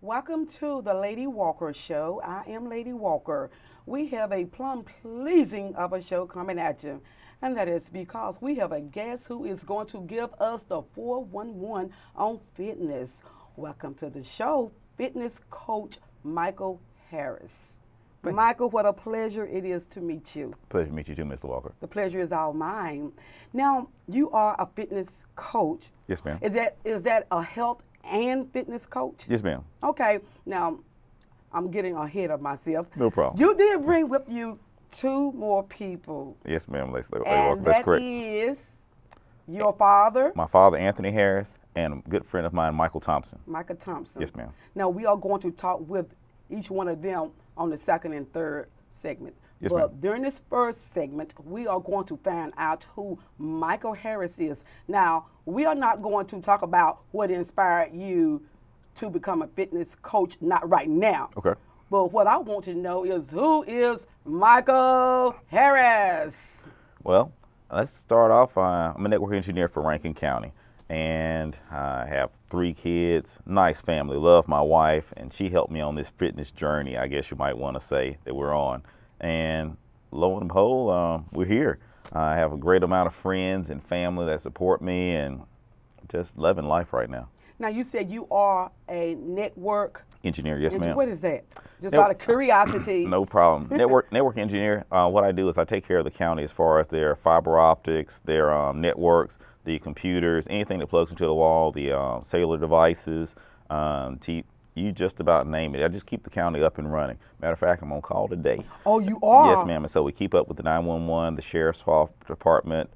Welcome to the Lady Walker Show. I am Lady Walker. We have a plum pleasing of a show coming at you, and that is because we have a guest who is going to give us the 411 on fitness. Welcome to the show, fitness coach Michael Harris. Thank you. Michael, what a pleasure it is to meet you. Pleasure to meet you too, Mr. Walker. The pleasure is all mine. Now, you are a fitness coach. Yes, ma'am. Is that a health and fitness coach? Yes, ma'am. Okay, now I'm getting ahead of myself. No problem. You did bring with you two more people, Yes, ma'am. and That's that correct. is your father, My father, Anthony Harris, and a good friend of mine, Michael Thompson. Michael Thompson. Yes, ma'am. Now, we are going to talk with each one of them on the second and third segment. Yes, but ma'am. during this first segment, we are going to find out who Michael Harris is. Now, we are not going to talk about what inspired you to become a fitness coach, not right now. Okay. But what I want to know is who is Michael Harris? Well, let's start off. I'm a network engineer for Rankin County, and I have 3 kids. Nice family. Love my wife, and she helped me on this fitness journey, I guess you might want to say, that we're on. And lo and behold, we're here. I have a great amount of friends and family that support me, and just loving life right now. Now, you said you are a network. Engineer, yes, ma'am. What is that? Just Nope. out of curiosity. No problem. Network engineer. What I do is I take care of the county as far as their fiber optics, their networks, the computers, anything that plugs into the wall, the cellular devices. You just about name it. I just keep the county up and running. Matter of fact, I'm on call today. Oh, you are? Yes, ma'am. And so we keep up with the 911, the sheriff's department,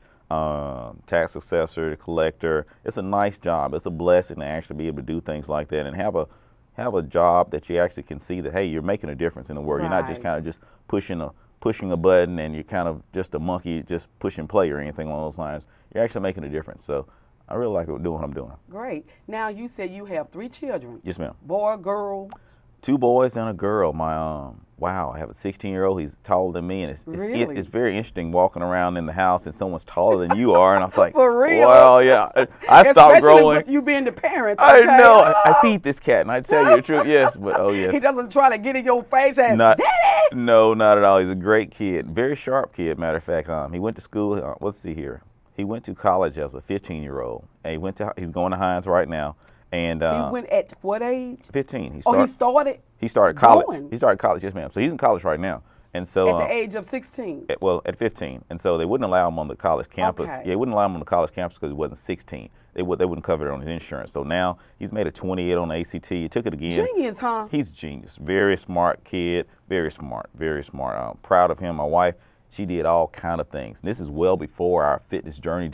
tax assessor, the collector. It's a nice job. It's a blessing to actually be able to do things like that and have a job that you actually can see that, hey, you're making a difference in the world. You're not just kind of just pushing a button and you're kind of just a monkey just pushing play or anything along those lines. You're actually making a difference. So I really like doing what I'm doing. Great. Now, you said you have 3 children. Yes, ma'am. Boy, girl. 2 boys and a girl. I have a 16-year-old. He's taller than me, and Really? it's very interesting walking around in the house and someone's taller than you are. And I was like, For real? Well, yeah. I stopped Especially growing. with you being the parent. I okay? know. I feed this cat, and I tell you the truth. Yes, but oh yes. He doesn't try to get in your face and, Not, Daddy! no, not at all. He's a great kid, very sharp kid. Matter of fact, he went to school. Let's see here. He went to college as a 15-year-old, and he's going to Hines right now. And He went at what age? 15. Oh, he started He started college. going. He started college, yes, ma'am. So he's in college right now, and so at the age of 16. at 15, and so they wouldn't allow him on the college campus. Okay. Yeah, they wouldn't allow him on the college campus because he wasn't 16. They wouldn't cover it on his insurance. So now he's made a 28 on the ACT. He took it again. Genius, huh? He's genius. Very smart kid. Very smart. Very smart. I'm proud of him. My wife, she did all kind of things. And this is well before our fitness journey.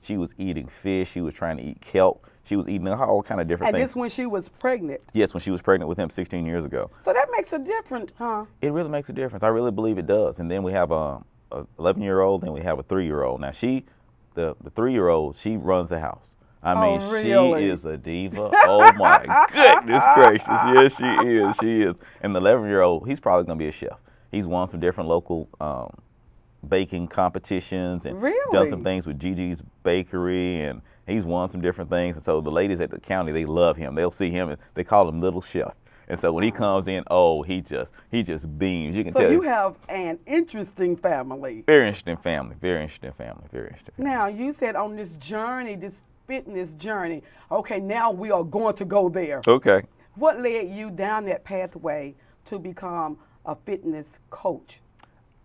She was eating fish. She was trying to eat kelp. She was eating all kind of different And things. this when she was pregnant. Yes, when she was pregnant with him 16 years ago. So that makes a difference, huh? It really makes a difference. I really believe it does. And then we have a 11-year-old, then we have a 3-year-old. Now the 3-year-old, she runs the house. I mean, really? She is a diva. Oh my goodness gracious. Yes, she is. She is. And the 11-year-old, he's probably going to be a chef. He's won some different local baking competitions and Really? done some things with Gigi's Bakery, and he's won some different things. And so the ladies at the county, they love him. They'll see him and they call him Little Chef. And so when he comes in, oh, he just beams. You can So tell. you have an interesting family. Very interesting family. Very interesting family. Very interesting family. Now, you said on this journey, this fitness journey, okay, now we are going to go there. Okay. What led you down that pathway to become a fitness coach?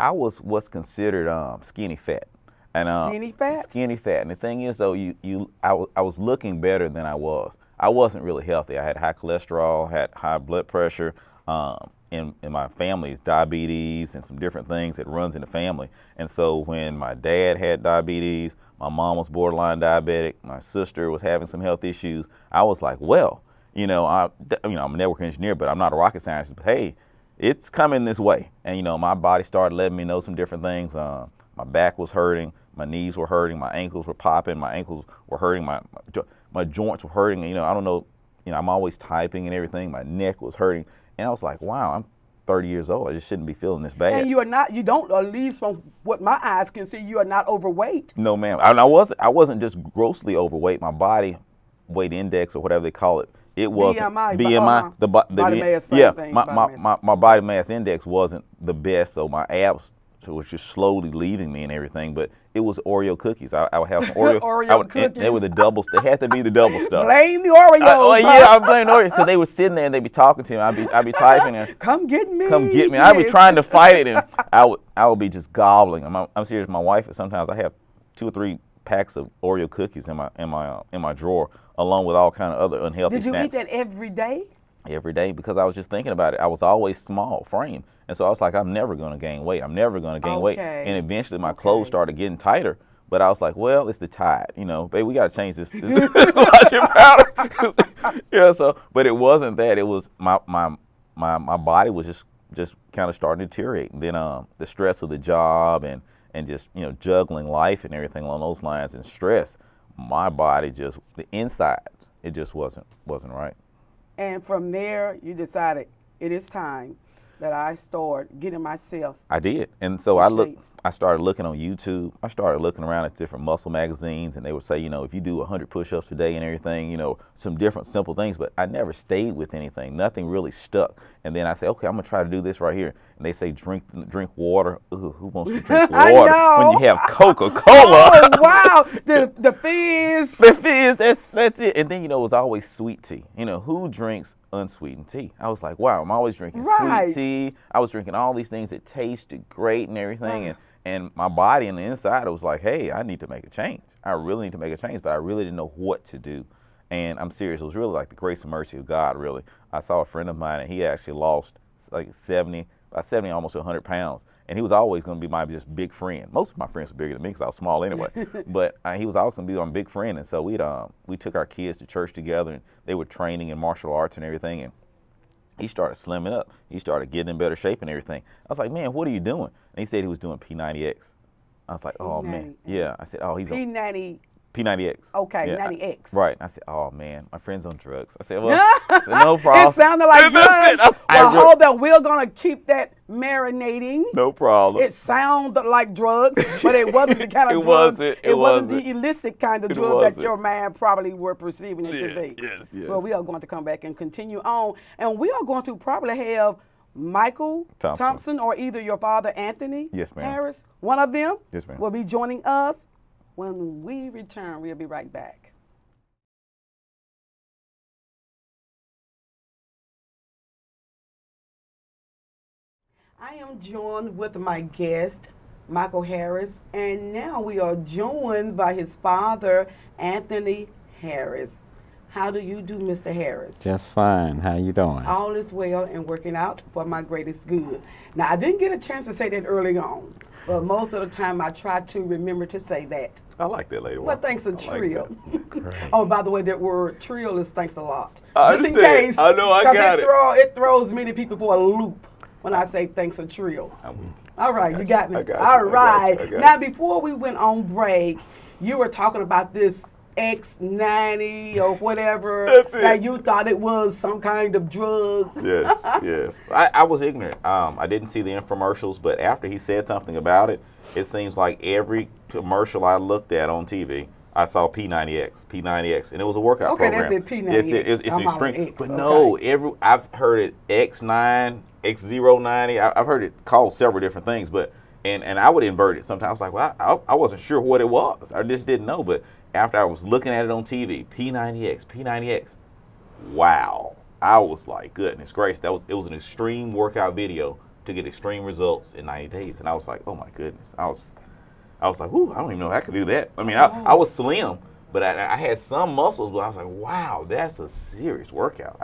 I was what's considered skinny fat. And, Skinny fat? Skinny fat. And the thing is, though, I was looking better than I was. I wasn't really healthy. I had high cholesterol, had high blood pressure. In my family's diabetes and some different things that runs in the family. And so when my dad had diabetes, my mom was borderline diabetic, my sister was having some health issues, I was like, well, I'm a network engineer, but I'm not a rocket scientist. But hey, it's coming this way. And my body started letting me know some different things. My back was hurting, my knees were hurting, my ankles were popping, my ankles were hurting, my joints were hurting. I don't know, I'm always typing and everything. My neck was hurting. And I was like, wow, I'm 30 years old. I just shouldn't be feeling this bad. And you don't, at least from what my eyes can see, you are not overweight. No, ma'am. I wasn't just grossly overweight. My body weight index, or whatever they call it, It wasn't BMI, BMI. body mass, same yeah, thing, my, body my, mass. my body mass index wasn't the best, so my abs was just slowly leaving me and everything. But it was Oreo cookies. I would have some Oreo. Oreo And they were cookies. the doubles. They had to be the double stuff. Blame the Oreos. Oh yeah, I blame Oreo because they were sitting there and they'd be talking to me. I'd be typing and Come get me. come get me. I'd be trying to fight it, and I would be just gobbling. I'm serious. My wife, sometimes I have 2 or 3 packs of Oreo cookies in my drawer, along with all kind of other unhealthy Did you snacks. eat that every day? Every day, because I was just thinking about it. I was always small frame, and so I was like, I'm never going to gain weight. I'm never going to gain weight. Okay. And eventually, my clothes started getting tighter. But I was like, well, it's the tide, babe. We got to change this washing powder. Yeah. So, but it wasn't that. It was my body was just kind of starting to deteriorate. And then the stress of the job and just juggling life and everything along those lines and stress, my body the insides, it just wasn't right. And from there, you decided it is time that I start getting myself. I did, and so I started looking on YouTube. I started looking around at different muscle magazines, and they would say, if you do 100 push-ups a day and everything, some different simple things. But I never stayed with anything. Nothing really stuck. And then I said, okay, I'm gonna try to do this right here. And they say drink water. Ooh, who wants to drink water when you have Coca-Cola? Oh wow, the fizz. The fizz. That's it. And then it was always sweet tea. Who drinks unsweetened tea? I was like, wow, I'm always drinking sweet tea. I was drinking all these things that tasted great and everything, and my body on the inside, it was like, hey, I need to make a change. I really need to make a change, but I really didn't know what to do. And I'm serious, it was really like the grace and mercy of God, really. I saw a friend of mine, and he actually lost like 70, almost 100 pounds. And he was always going to be my just big friend. Most of my friends were bigger than me because I was small anyway. But he was always going to be my big friend. And so we took our kids to church together, and they were training in martial arts and everything. And he started slimming up. He started getting in better shape and everything. I was like, man, what are you doing? And he said he was doing P90X. I was like, oh, man. Yeah. I said, oh, he's P90. P90X. Okay, yeah, 90X. Right. I said, oh, man, my friend's on drugs. I said, well, no problem. It sounded like drugs. Hold on. We're going to keep that marinating. No problem. It sounded like drugs, but it wasn't the kind of drugs. It wasn't the illicit kind of drug that your man probably were perceiving it to be. Yes. Well, we are going to come back and continue on, and we are going to probably have Michael Thompson or either your father, Anthony Harris, one of them will be joining us. When we return, we'll be right back. I am joined with my guest, Michael Harris, and now we are joined by his father, Anthony Harris. How do you do, Mr. Harris? Just fine. How you doing? All is well and working out for my greatest good. Now, I didn't get a chance to say that early on, but most of the time I try to remember to say that. I like that, lady. But thanks a trill. Like oh, by the way, that word trill is thanks a lot. Just in case. I know, I got it. It throws many people for a loop when I say thanks a trill. All right, you got me. All right. Now, before we went on break, you were talking about this X90 or whatever that you thought it was some kind of drug. Yes. I was ignorant. I didn't see the infomercials, but after he said something about it, it seems like every commercial I looked at on TV, I saw P90X, and it was a workout program. Okay, that's it, P90X. It's extreme. But no, I've heard it X9, X090. I've heard it called several different things, but and I would invert it sometimes. Like, well, I wasn't sure what it was. I just didn't know, but after I was looking at it on TV, P90X, wow. I was like, goodness gracious, it was an extreme workout video to get extreme results in 90 days. And I was like, oh my goodness. I was like, whoo, I don't even know if I could do that. I mean, I was slim, but I had some muscles, but I was like, wow, that's a serious workout.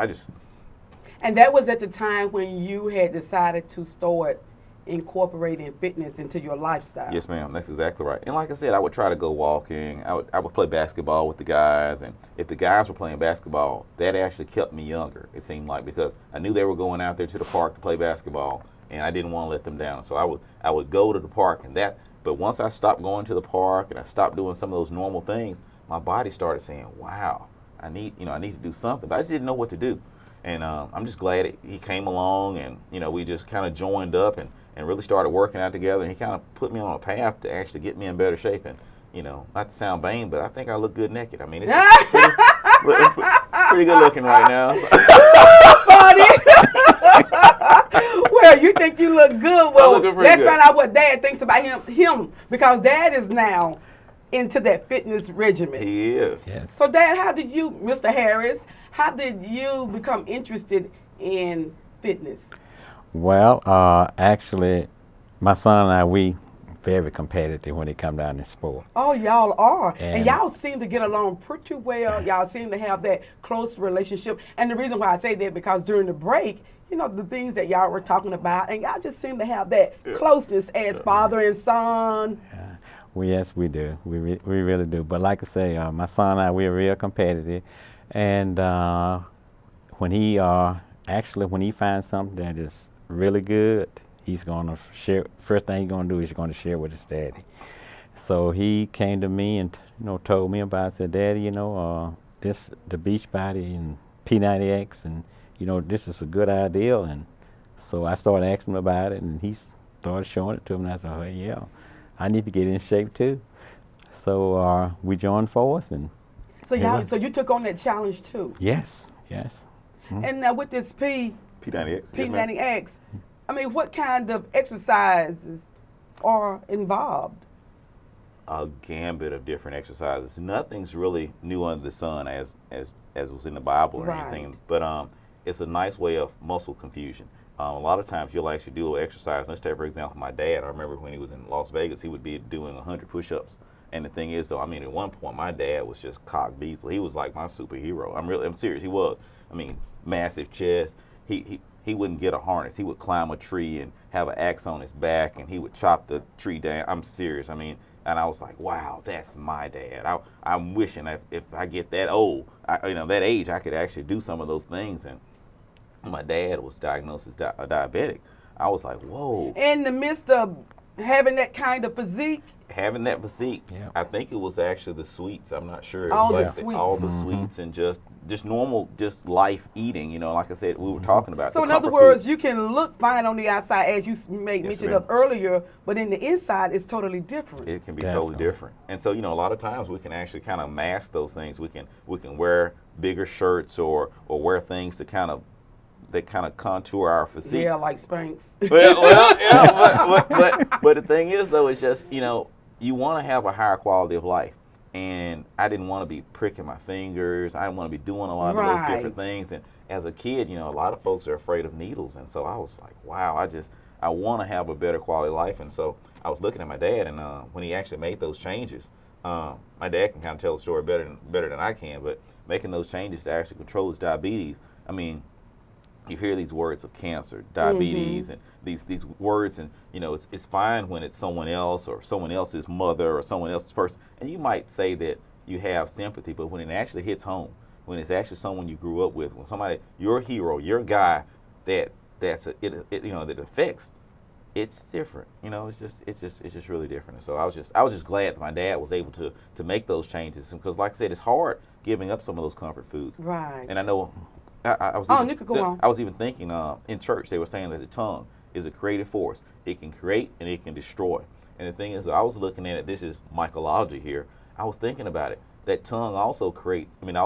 And that was at the time when you had decided to start incorporating fitness into your lifestyle. Yes, ma'am. That's exactly right. And like I said, I would try to go walking. I would play basketball with the guys. And if the guys were playing basketball, that actually kept me younger, it seemed like, because I knew they were going out there to the park to play basketball, and I didn't want to let them down. So I would go to the park, but once I stopped going to the park and I stopped doing some of those normal things, my body started saying, wow, I need to do something. But I just didn't know what to do. And I'm just glad he came along, and we just kind of joined up and really started working out together. And he kind of put me on a path to actually get me in better shape. And not to sound vain, but I think I look good naked. I mean, it's pretty, pretty good looking right now. Well, you think you look good. Well, looking pretty let's good. find out what Dad thinks about him, because Dad is now into that fitness regimen. He is. Yes. So, Dad, how did you, Mr. Harris, how did you become interested in fitness? Well, actually, my son and I, we very competitive when it come down to sport. Oh, y'all are. And And- y'all seem to get along pretty well. Y'all seem to have that close relationship. And the reason why I say that, because during the break, you know, the things that y'all were talking about, and y'all just seem to have that closeness as father and son. Yes, we do. We really do. But like I say, my son and I, we're real competitive. And when he when he finds something that is really good, he's going to share. First thing he's going to do is he's going to share with his daddy. So he came to me and told me about it. Said, Daddy, this the Beachbody and P90X, and this is a good idea. And so I started asking him about it, and he started showing it to him. And I said, oh yeah, I need to get in shape too. So we joined forces, and So so you took on that challenge too. yes. And now with this P90X. Yes, ma'am. P90X, I mean, what kind of exercises are involved? A gambit of different exercises. Nothing's really new under the sun as was in the Bible or Right. anything. But it's a nice way of muscle confusion. A lot of times you'll actually do an exercise. Let's take, for example, my dad. I remember when he was in Las Vegas, he would be doing 100 push-ups. And the thing is, though, I mean, at one point, my dad was just cock Beasley. He was like my superhero. I'm serious. He was. I mean, massive chest. He wouldn't get a harness. He would climb a tree and have an axe on his back, and he would chop the tree down. I'm serious. I mean, and I was like, wow, that's my dad. I'm wishing that if I get that old, that age, I could actually do some of those things. And my dad was diagnosed as a diabetic. I was like, whoa. In the midst of having that kind of physique, Having that physique, Yeah. I think it was actually the sweets. I'm not sure. It All was the like sweets. all the sweets and just normal, just life eating. Like I said, we were talking about. so the in other comfort words, foods. you can look fine on the outside, as you made Yes, mention ma'am. of earlier, but in the inside, it's totally different. It can be Definitely. totally different. And so, a lot of times we can actually kind of mask those things. We can wear bigger shirts or wear things that kind of contour our physique. Yeah, like Spanx. But the thing is, though, it's just, you want to have a higher quality of life. And I didn't want to be pricking my fingers. I didn't want to be doing a lot of those different Right. things. And as a kid, a lot of folks are afraid of needles. And so I was like, wow, I want to have a better quality of life. And so I was looking at my dad, and when he actually made those changes, my dad can kind of tell the story better than I can, but making those changes to actually control his diabetes, I mean, you hear these words of cancer, diabetes, and these words, and it's fine when it's someone else or someone else's mother or someone else's person, and you might say that you have sympathy, but when it actually hits home, when it's actually someone you grew up with, when somebody, your hero, your guy, that affects, it's different. It's just really different. And so I was just glad that my dad was able to make those changes, because like I said, it's hard giving up some of those comfort foods. Right. And I know. I was you could go on. I was even thinking in church they were saying that the tongue is a creative force. It can create and it can destroy. And the thing is, I was looking at it. This is Michaelology here. I was thinking about it. That tongue also creates. I mean,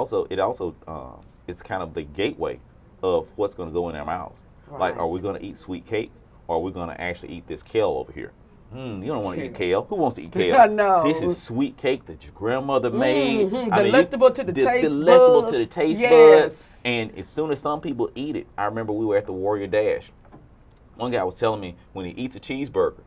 it's kind of the gateway of what's going to go in our mouths. Like, are we going to eat sweet cake, or are we going to actually eat this kale over here? You don't want to eat kale. Who wants to eat kale? No. This is sweet cake that your grandmother made. Delectable to the taste Delectable buds. to the taste Yes. buds. And as soon as some people eat it, I remember we were at the Warrior Dash. One guy was telling me when he eats a cheeseburger,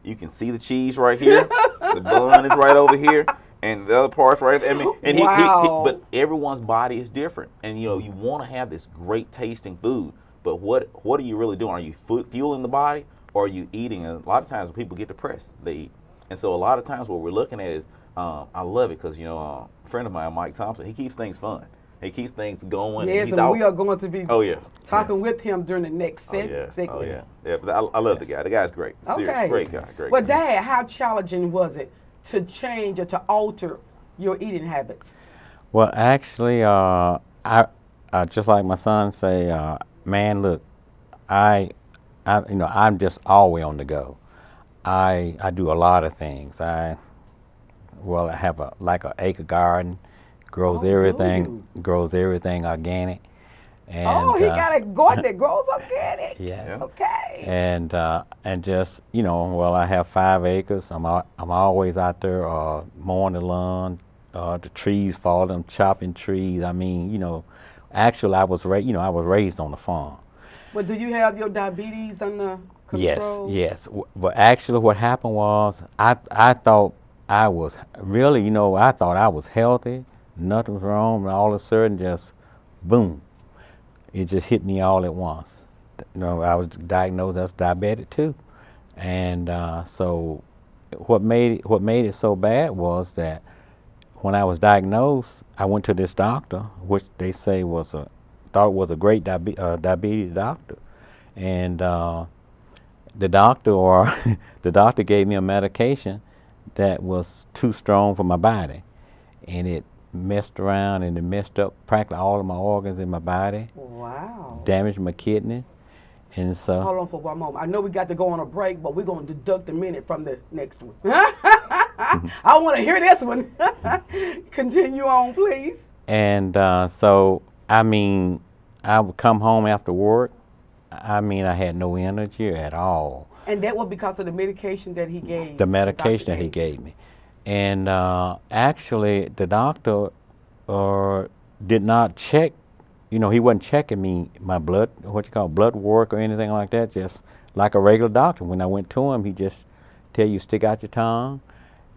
you can see the cheese right here. The bun is right over here. And the other part's right there. I mean, and Wow. but everyone's body is different. And you want to have this great tasting food. But what are you really doing? Are you fueling the body? Or are you eating? And a lot of times when people get depressed, they eat. And so a lot of times what we're looking at is, I love it because, a friend of mine, Mike Thompson, he keeps things fun. He keeps things going. Yes, and and we are going to be talking yes. with him during the next segment. Oh, yeah. Yeah, but I love the guy. The guy's great. Serious. Okay. Great guy. Great Well, guy. Dad, how challenging was it to change or to alter your eating habits? Well, actually, I just like my son say, man, look, I'm just always on the go. I do a lot of things. I have a acre garden, grows Oh, do everything, you? grows everything organic. And Oh, he got a garden that grows organic. yes. Okay. And just well, I have 5 acres. I'm always out there mowing the lawn, the trees falling, I'm chopping trees. I mean, actually I was raised on the farm. But do you have your diabetes under Yes, control? yes. But actually, what happened was I thought I was really, I thought I was healthy, nothing was wrong, and all of a sudden, just boom, it just hit me all at once. I was diagnosed as diabetic too, and so what made it so bad was that when I was diagnosed, I went to this doctor, which they say thought was a great diabetes doctor, and the doctor or the doctor gave me a medication that was too strong for my body, and it messed around and it messed up practically all of my organs in my body, Wow. damaged my kidney, and so. Hold on for one moment. I know we got to go on a break, but we're going to deduct a minute from the next one. I want to hear this one. Continue on, please. And so, I mean, I would come home after work. I mean, I had no energy at all. And that was because of the medication that he gave. The medication that he gave me. And actually, the doctor did not check, he wasn't checking me, my blood work or anything like that, just like a regular doctor. When I went to him, he just tell you stick out your tongue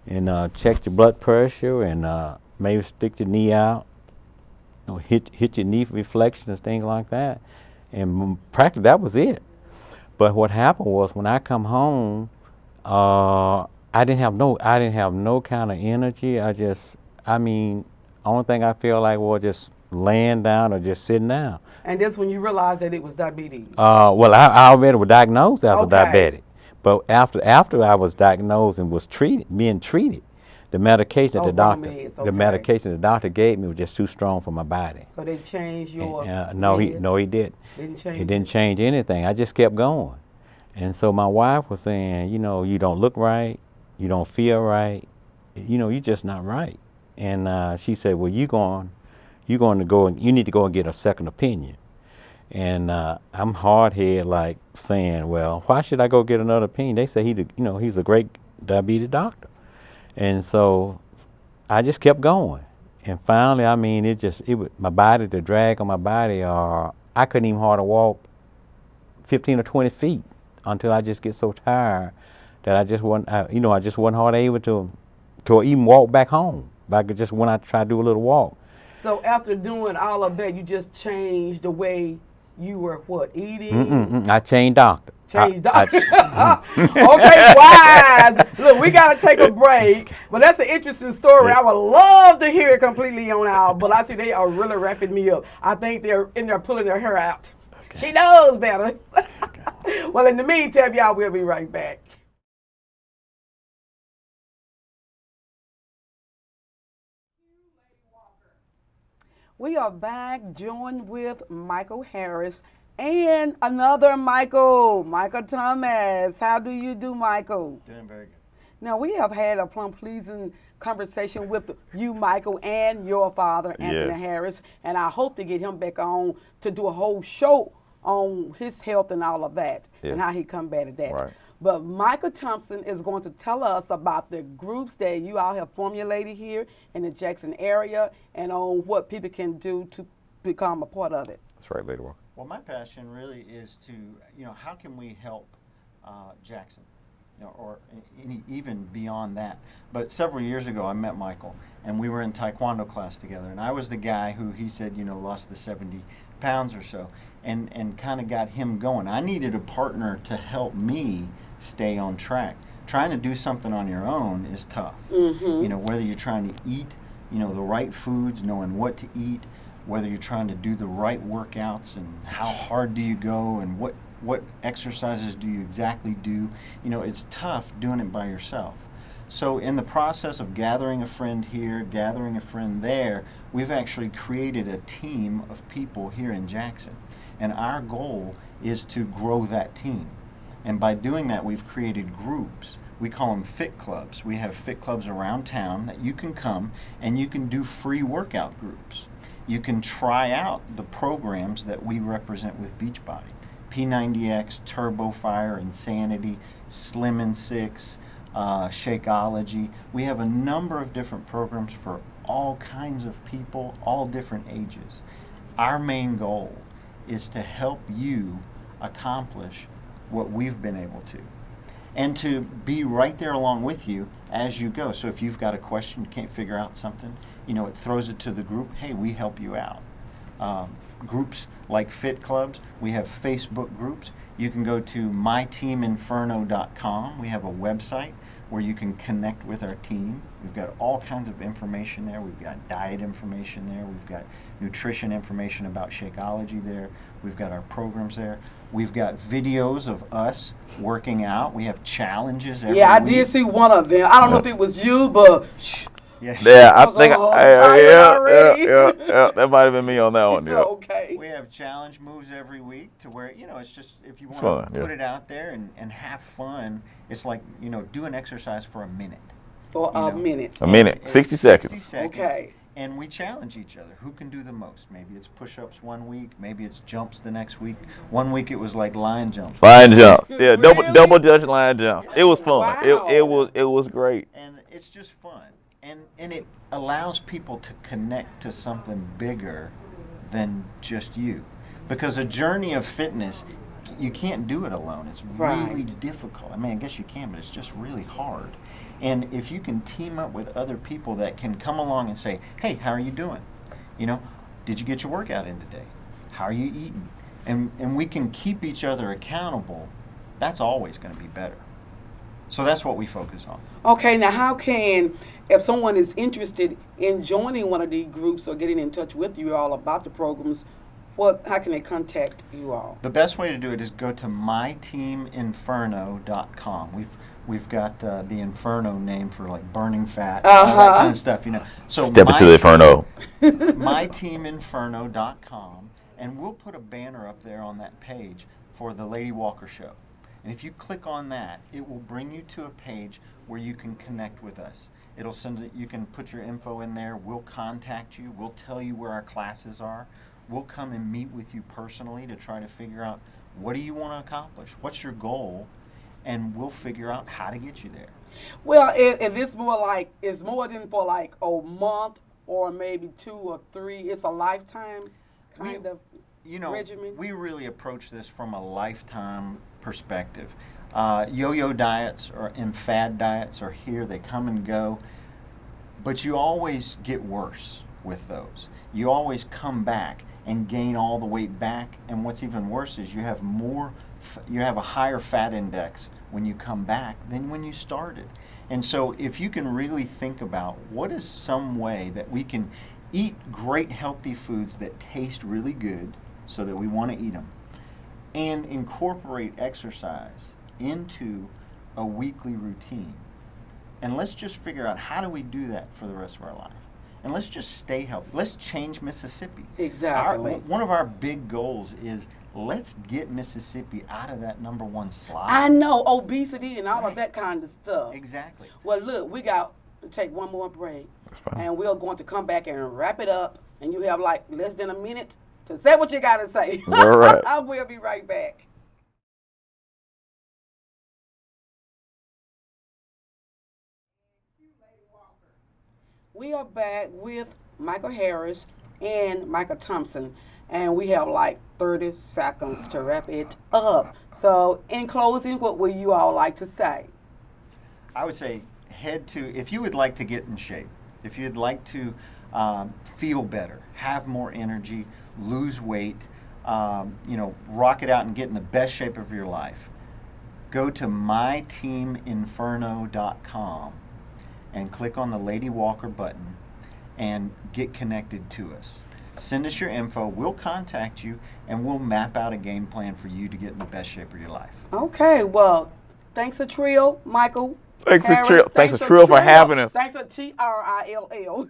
and check your blood pressure and maybe stick your knee out, hit your knee reflections, things like that. And practically that was it. But what happened was when I come home, I didn't have no kind of energy. Only thing I feel like was just laying down or just sitting down. And that's when you realized that it was diabetes. Well, I already was diagnosed as a Okay. diabetic. But after I was diagnosed and was being treated, the medication that meds, the okay. medication the doctor gave me was just too strong for my body. So they changed your No, he meds? didn't. Didn't change It didn't change anything. I just kept going. And so my wife was saying, you don't look right, you don't feel right, you're just not right. And she said, well, you need to go and get a second opinion. And I'm hard-headed, like saying, well, why should I go get another opinion? They say he's a great diabetes doctor. And so I just kept going. And finally, my body, the drag on my body, I couldn't even hardly walk 15 or 20 feet until I just get so tired that I just wasn't hardly able to even walk back home. When I try to do a little walk. So after doing all of that, you just changed the way you were eating? I changed doctor. Change doctor. Okay, wise. Look, we got to take a break, but that's an interesting story. I would love to hear it completely on our, but I see they are really wrapping me up. I think they're in there pulling their hair out. Okay. She knows better. Well, in the meantime, y'all, we'll be right back. We are back, joined with Michael Harris and another Michael Thomas. How do you do, Michael? Doing very good. Now, we have had a pleasing conversation with you, Michael, and your father, Anthony Yes. Harris, and I hope to get him back on to do a whole show on his health and all of that, Yes. and how he combated that. Right. But Michael Thompson is going to tell us about the groups that you all have formulated here in the Jackson area and on what people can do to become a part of it. That's right, Lady Walker. Well, my passion really is to, how can we help Jackson, or even beyond that. But several years ago, I met Michael, and we were in Taekwondo class together, and I was the guy who he said, lost the 70 pounds or so, and kind of got him going. I needed a partner to help me stay on track. Trying to do something on your own is tough. Mm-hmm. Whether you're trying to eat, the right foods, knowing what to eat, whether you're trying to do the right workouts and how hard do you go and what exercises do you exactly do. It's tough doing it by yourself. So in the process of gathering a friend here, gathering a friend there, we've actually created a team of people here in Jackson. And our goal is to grow that team. And by doing that, we've created groups We call them fit clubs. We have fit clubs around town that you can come and you can do free workout groups. You can try out the programs that we represent with Beachbody. P90X, Turbo Fire, Insanity, Slim and Six, Shakeology. We have a number of different programs for all kinds of people, all different ages. Our main goal is to help you accomplish what we've been able to, and to be right there along with you as you go. So if you've got a question, you can't figure out something, it throws it to the group. Hey, we help you out. Groups like Fit Clubs, we have Facebook groups. You can go to myteaminferno.com. We have a website where you can connect with our team. We've got all kinds of information there. We've got diet information there. We've got nutrition information about Shakeology there. We've got our programs there. We've got videos of us working out. We have challenges every week. I did see one of them. I don't know if it was you, but Yeah, I think already. that might have been me on that one. Yeah. Okay. We have challenge moves every week to where, it's just, if you want fun, to put it out there and have fun, it's like, do an exercise for a minute. For a minute. A minute, 60 seconds. 60 seconds. Okay. And we challenge each other. Who can do the most? Maybe it's push-ups one week. Maybe it's jumps the next week. One week it was like line jumps. Line jumps. Yeah, Really? double dutch line jumps. It was fun. Wow. It was great. And it's just fun. And it allows people to connect to something bigger than just you. Because a journey of fitness, you can't do it alone. It's really difficult. I mean, I guess you can, but it's just really hard. And if you can team up with other people that can come along and say, hey, how are you doing? Did you get your workout in today? How are you eating? And we can keep each other accountable. That's always going to be better. So that's what we focus on. Okay, now how can, if someone is interested in joining one of these groups or getting in touch with you all about the programs, how can they contact you all? The best way to do it is go to myteaminferno.com. We've got the Inferno name for like burning fat, all that kind of stuff, So Step into the Inferno. myteaminferno.com, and we'll put a banner up there on that page for the Lady Walker Show. And if you click on that, it will bring you to a page where you can connect with us. It'll send it, you can put your info in there. We'll contact you. We'll tell you where our classes are. We'll come and meet with you personally to try to figure out, what do you want to accomplish? What's your goal? And we'll figure out how to get you there. Well, if it's more than for like a month or maybe 2 or 3, it's a lifetime kind of regimen. We really approach this from a lifetime perspective. Yo-yo diets and fad diets are here. They come and go. But you always get worse with those. You always come back and gain all the weight back. And what's even worse is you have a higher fat index when you come back than when you started. And so if you can really think about what is some way that we can eat great healthy foods that taste really good so that we want to eat them, and incorporate exercise into a weekly routine. And let's just figure out, how do we do that for the rest of our life? And let's just stay healthy. Let's change Mississippi. Exactly. One of our big goals is, let's get Mississippi out of that #1 slide. I know, obesity and all of that kind of stuff. Exactly. Well, look, we got to take one more break. That's fine. And we're going to come back and wrap it up. And you have like less than a minute to say what you got to say. All right. We'll be right back. We are back with Michael Harris and Michael Thompson, and we have like 30 seconds to wrap it up. So, in closing, what would you all like to say? I would say, if you would like to get in shape, if you'd like to feel better, have more energy, lose weight, rock it out and get in the best shape of your life, go to myteaminferno.com and click on the Lady Walker button and get connected to us. Send us your info, we'll contact you, and we'll map out a game plan for you to get in the best shape of your life. Okay, well, thanks a Trill, Michael. Thanks Harris. a Trill. Thanks a Trill for having us. Thanks a TRILL.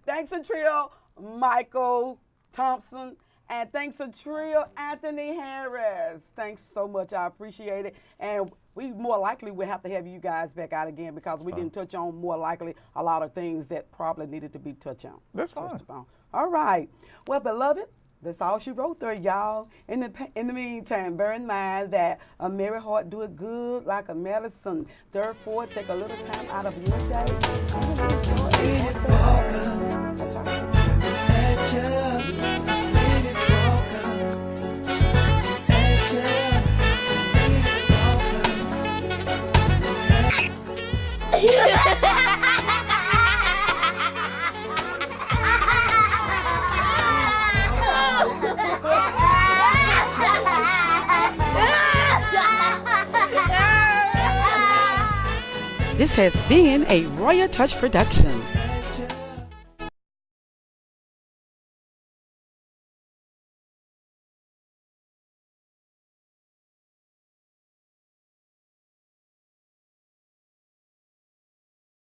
Thanks a Trill, Michael Thompson. And thanks to Trill Anthony Harris. Thanks so much. I appreciate it. And we more likely will have to have you guys back out again because we didn't touch on more likely a lot of things that probably needed to be touched on. That's fine. Touched upon. All right. Well, beloved, that's all she wrote there, y'all. In the meantime, bear in mind that a merry heart do it good like a medicine. Therefore, take a little time out of your day. This has been a Royal Touch production.